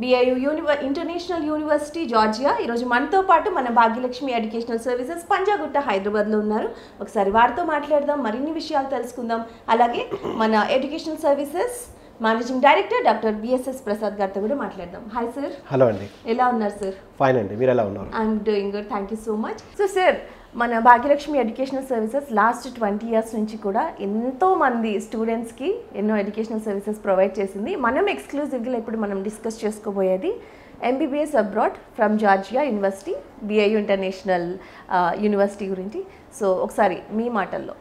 BIU international university Georgia ఈరోజు మనతో పాటు మన భాగ్యలక్ష్మి ఎడ్యుకేషనల్ సర్వీసెస్ పంజాగుట్ట హైదరాబాద్లో ఉన్నారు. ఒకసారి వారితో మాట్లాడదాం, మరిన్ని విషయాలు తెలుసుకుందాం. అలాగే మన educational services managing director doctor BSS Prasad గారితో కూడా మాట్లాడదాం. Hi sir. హలో అండి. ఎలా ఉన్నారు సార్? ఫైన్ అండి, మీరు ఎలా ఉన్నారు? I'm doing good, thank you so much. So sir, మన Bhagyalakshmi educational services last 20 years నుంచి కూడా ఎంతో మంది స్టూడెంట్స్కి ఎన్నో ఎడ్యుకేషనల్ సర్వీసెస్ ప్రొవైడ్ చేసింది. మనం ఎక్స్క్లూజివ్గా ఇప్పుడు మనం డిస్కస్ చేసుకోబోయేది MBBS abroad from Georgia university, BIU international university గురించి. సో ఒకసారి మీ మాటల్లో.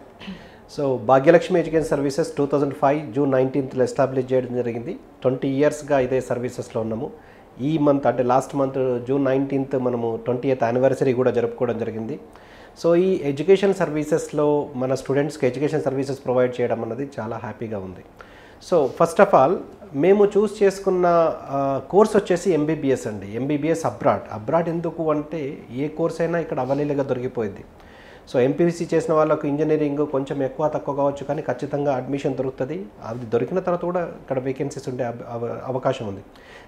So Bhagyalakshmi education services 2005 June 19th establish చేయడం జరిగింది. 20 yearsగా ఇదే సర్వీసెస్లో ఉన్నాము. ఈ మంత్ అంటే లాస్ట్ మంత్ June 19th మనము 20th యానివర్సరీ కూడా జరుపుకోవడం జరిగింది. సో ఈ ఎడ్యుకేషన్ సర్వీసెస్లో మన స్టూడెంట్స్కి ఎడ్యుకేషన్ సర్వీసెస్ ప్రొవైడ్ చేయడం అన్నది చాలా హ్యాపీగా ఉంది. సో ఫస్ట్ ఆఫ్ ఆల్ మేము చూస్ చేసుకున్న కోర్స్ వచ్చేసి MBBS అండి. MBBS అబ్రాడ్ ఎందుకు అంటే ఏ కోర్స్ అయినా ఇక్కడ అవైలబుల్గా దొరికిపోయింది. సో MPC చేసిన వాళ్ళకు ఇంజనీరింగ్ కొంచెం ఎక్కువ తక్కువ కావచ్చు, కానీ ఖచ్చితంగా అడ్మిషన్ దొరుకుతుంది. అది దొరికిన తర్వాత కూడా ఇక్కడ వేకెన్సీస్ ఉండే అవకాశం ఉంది.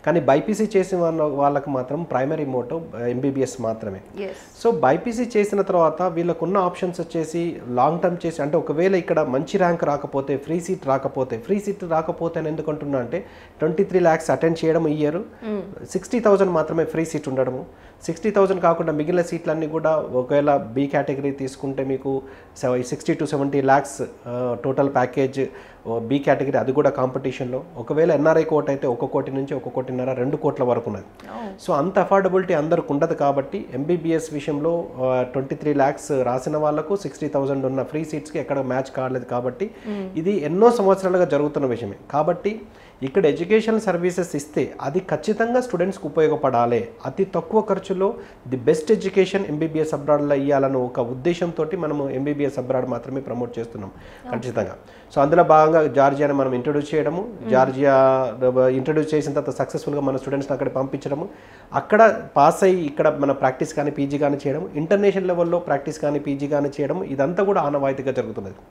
కానీ బైపీసీ చేసిన వాళ్ళకు మాత్రం ప్రైమరీ మోటో MBBS మాత్రమే. సో బైపీసీ చేసిన తర్వాత వీళ్ళకున్న ఆప్షన్స్ వచ్చేసి లాంగ్ టర్మ్ చేసి, అంటే ఒకవేళ ఇక్కడ మంచి ర్యాంక్ రాకపోతే, ఫ్రీ సీట్ రాకపోతే అని ఎందుకంటున్నా అంటే 23 lakhs అటెండ్ చేయడం ఈ ఇయర్, 60,000 మాత్రమే ఫ్రీ సీట్ ఉండడము. 60,000 కాకుండా మిగిలిన సీట్లన్నీ కూడా ఒకవేళ B కేటగిరీ తీసుకుంటే మీకు 60 to 70 lakhs total package B category, అది కూడా కాంపిటీషన్లో. ఒకవేళ NRI కోట అయితే 1 కోటి నుంచి 1 కోటిన్నర 2 కోట్ల వరకు ఉన్నది. సో అంత అఫోర్డబిలిటీ అందరికి ఉండదు. కాబట్టి MBBS విషయంలో 23 lakhs రాసిన వాళ్ళకు 60,000 ఉన్న ఫ్రీ సీట్స్కి ఎక్కడ మ్యాచ్ కాలేదు. కాబట్టి ఇది ఎన్నో సంవత్సరాలుగా జరుగుతున్న విషయమే. కాబట్టి ఇక్కడ ఎడ్యుకేషన్ సర్వీసెస్ ఇస్తే అది ఖచ్చితంగా స్టూడెంట్స్కి ఉపయోగపడాలి. అతి తక్కువ ఖర్చులో ది బెస్ట్ ఎడ్యుకేషన్ MBBS అబ్రాడ్లో ఇవ్వాలన్న ఒక ఉద్దేశంతో మనము MBBS అబ్రాడ్ మాత్రమే ప్రమోట్ చేస్తున్నాం ఖచ్చితంగా. సో అందులో భాగంగా జార్జియాని మనం ఇంట్రొడ్యూస్ చేయడము, జార్జియా ఇంట్రొడ్యూస్ చేసిన తర్వాత సక్సెస్ఫుల్గా మన స్టూడెంట్స్ని అక్కడ పంపించడము, అక్కడ పాస్ అయ్యి ఇక్కడ మన ప్రాక్టీస్ కానీ PG కానీ చేయడం, ఇంటర్నేషనల్ లెవెల్లో ప్రాక్టీస్ కానీ PG కానీ చేయడం, ఇదంతా కూడా ఆనవాయితీగా జరుగుతున్నది.